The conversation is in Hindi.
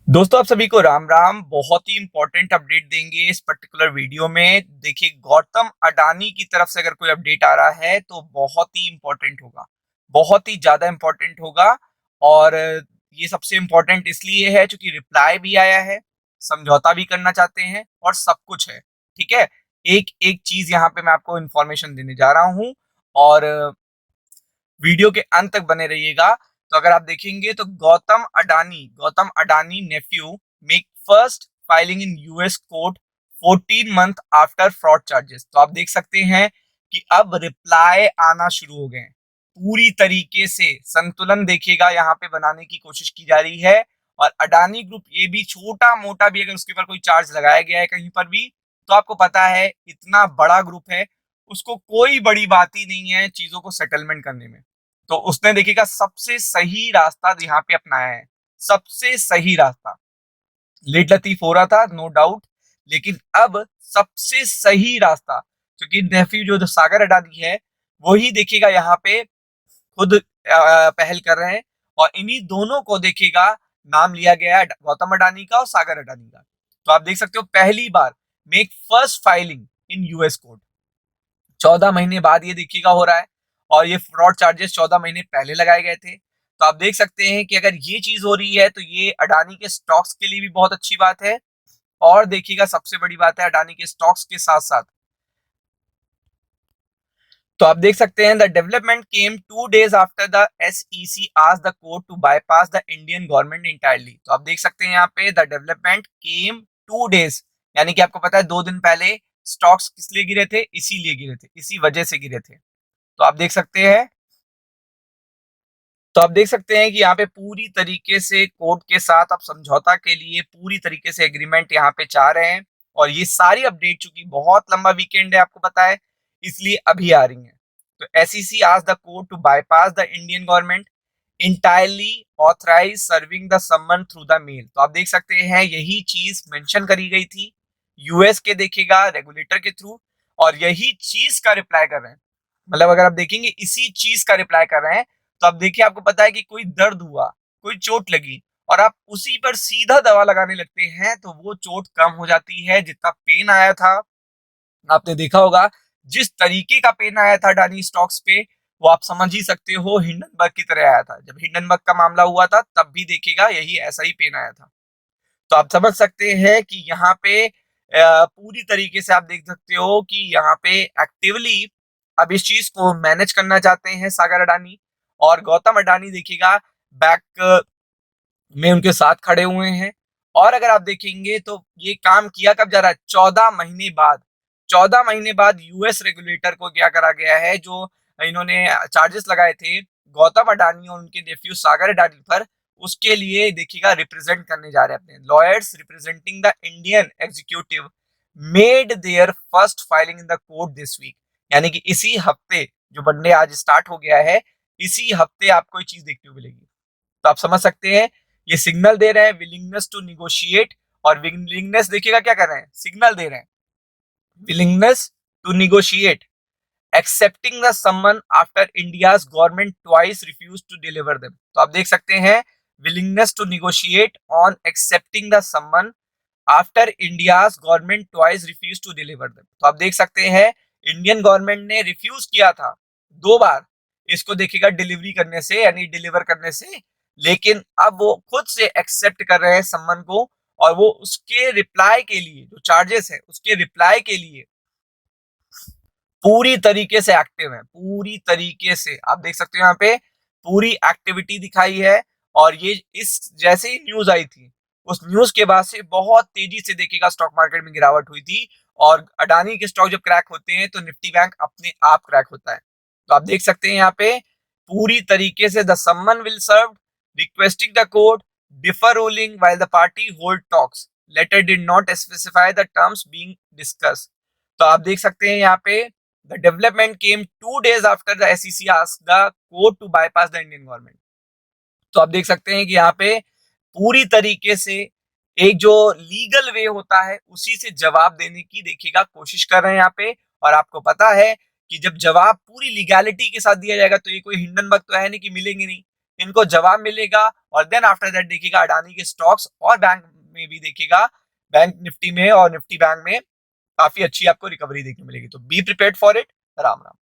दोस्तों आप सभी को राम राम। बहुत ही इंपॉर्टेंट अपडेट देंगे इस पर्टिकुलर वीडियो में। देखिए, गौतम अडानी की तरफ से अगर कोई अपडेट आ रहा है तो बहुत ही इंपॉर्टेंट होगा, बहुत ही ज्यादा इंपॉर्टेंट होगा। और ये सबसे इंपॉर्टेंट इसलिए है क्योंकि रिप्लाई भी आया है, समझौता भी करना चाहते हैं और सब कुछ है। ठीक है, एक एक चीज यहाँ पे मैं आपको इंफॉर्मेशन देने जा रहा हूँ और वीडियो के अंत तक बने रहिएगा। तो अगर आप देखेंगे तो Gautam Adani nephew make first filing in US court 14 month after fraud charges. तो आप देख सकते हैं कि अब रिप्लाई आना शुरू हो गए हैं। पूरी तरीके से संतुलन देखिएगा यहाँ पे बनाने की कोशिश की जा रही है। और अडानी ग्रुप ये भी छोटा मोटा भी अगर उसके ऊपर कोई चार्ज लगाया गया है कहीं पर भी, तो आपको पता है इतना बड़ा ग्रुप है, उसको कोई बड़ी बात ही नहीं है चीजों को सेटलमेंट करने में। तो उसने देखिएगा सबसे सही रास्ता यहाँ पे अपनाया है, सबसे सही रास्ता। लेट लतीफ हो रहा था नो डाउट, लेकिन अब सबसे सही रास्ता, क्योंकि नेफ्यू जो सागर अडानी है वही देखिएगा यहाँ पे खुद पहल कर रहे हैं। और इन्हीं दोनों को देखिएगा नाम लिया गया है, गौतम अडानी का और सागर अडानी का। तो आप देख सकते हो पहली बार make first filing in US court, 14 महीने बाद ये देखिएगा हो रहा है। और ये फ्रॉड चार्जेस 14 महीने पहले लगाए गए थे। तो आप देख सकते हैं कि अगर ये चीज हो रही है तो ये अडानी के स्टॉक्स के लिए भी बहुत अच्छी बात है। और देखिएगा सबसे बड़ी बात है अडानी के स्टॉक्स के साथ साथ, तो आप देख सकते हैं the development came 2 days after the SEC आज the court to bypass the Indian government entirely. तो आप देख सकते हैं यहाँ पे द डेवलपमेंट केम 2 days, यानी कि आपको पता है 2 दिन पहले स्टॉक्स किस लिए गिरे थे, इसीलिए गिरे थे, इसी वजह से गिरे थे। तो आप देख सकते हैं, तो आप देख सकते हैं कि यहाँ पे पूरी तरीके से कोर्ट के साथ आप समझौता के लिए पूरी तरीके से एग्रीमेंट यहाँ पे चाह रहे हैं। और ये सारी अपडेट चूंकि बहुत लंबा वीकेंड है आपको पता है, इसलिए अभी आ रही हैं। तो एसईसी आज the court to bypass the Indian government entirely authorize serving the summon through the mail. तो आप देख सकते हैं यही चीज मेंशन करी गई थी यूएस के देखिएगा रेगुलेटर के थ्रू, और यही चीज का रिप्लाई कर रहे हैं। मतलब अगर आप देखेंगे इसी चीज का रिप्लाई कर रहे हैं। तो अब देखिए आपको पता है कि कोई दर्द हुआ, कोई चोट लगी और आप उसी पर सीधा दवा लगाने लगते हैं तो वो चोट कम हो जाती है। जितना पेन आया था, आपने देखा होगा जिस तरीके का पेन आया था अडानी स्टॉक्स पे, वो आप समझ ही सकते हो हिंडनबर्ग की तरह आया था। जब हिंडनबर्ग का मामला हुआ था तब भी देखिएगा यही ऐसा ही पेन आया था। तो आप समझ सकते हैं कि यहाँ पे पूरी तरीके से आप देख सकते हो कि यहाँ पे एक्टिवली अब इस चीज को मैनेज करना चाहते हैं सागर अडानी। और गौतम अडानी देखिएगा बैक में उनके साथ खड़े हुए हैं। और अगर आप देखेंगे तो ये काम किया कब जा रहा है, 14 महीने बाद। 14 महीने बाद यूएस रेगुलेटर को क्या करा गया है, जो इन्होंने चार्जेस लगाए थे गौतम अडानी और उनके नेफ्यू सागर अडानी पर, उसके लिए देखिएगा रिप्रेजेंट करने जा रहे हैं। अपने lawyers representing the Indian executive made their first filing in the court this week, यानी कि इसी हफ्ते, जो बनने आज स्टार्ट हो गया है, इसी हफ्ते आपको ये चीज देखने को मिलेगी। तो आप समझ सकते हैं ये सिग्नल दे रहे हैं विलिंगनेस टू निगोशिएट। और विलिंगनेस देखिएगा क्या कर रहे हैं, सिग्नल दे रहे हैं willingness to negotiate accepting the summon after India's government twice refuse to deliver them. तो आप देख सकते हैं willingness to negotiate on accepting the summon after India's government twice refuse to deliver them. तो आप देख सकते हैं इंडियन गवर्नमेंट ने रिफ्यूज किया था 2 बार इसको देखिएगा डिलीवरी करने से, यानी डिलीवर करने से, लेकिन अब वो खुद से एक्सेप्ट कर रहे हैं सम्मन को। और वो उसके रिप्लाई के लिए जो चार्जेस है उसके रिप्लाई के लिए पूरी तरीके से एक्टिव है। पूरी तरीके से आप देख सकते हो यहाँ पे पूरी एक्टिविटी दिखाई है। और ये इस जैसे ही न्यूज आई थी, उस न्यूज के बाद से बहुत तेजी से देखिएगा स्टॉक मार्केट में गिरावट हुई थी। और अडानी के स्टॉक जब क्रैक होते हैं तो निफ्टी बैंक अपने आप क्रैक होता है। तो आप देख सकते हैं यहाँ पे पूरी तरीके से the summon will serve requesting the court defer ruling while the party hold talks letter did not specify the terms being discuss. तो आप देख सकते हैं यहाँ पे the development came 2 days after the SEC asked the court to bypass the Indian government. तो आप देख सकते हैं कि यहाँ पे पूरी तरीके से एक जो लीगल वे होता है उसी से जवाब देने की देखिएगा कोशिश कर रहे हैं यहाँ पे। और आपको पता है कि जब जवाब पूरी लीगैलिटी के साथ दिया जाएगा तो ये कोई हिंडनबर्ग तो है नहीं कि मिलेंगे नहीं। इनको जवाब मिलेगा और देन आफ्टर दैट देखिएगा अडानी के स्टॉक्स और बैंक में भी देखिएगा, बैंक निफ्टी में और निफ्टी बैंक में काफी अच्छी आपको रिकवरी देखने मिलेगी। तो be prepared for it. Ram Ram.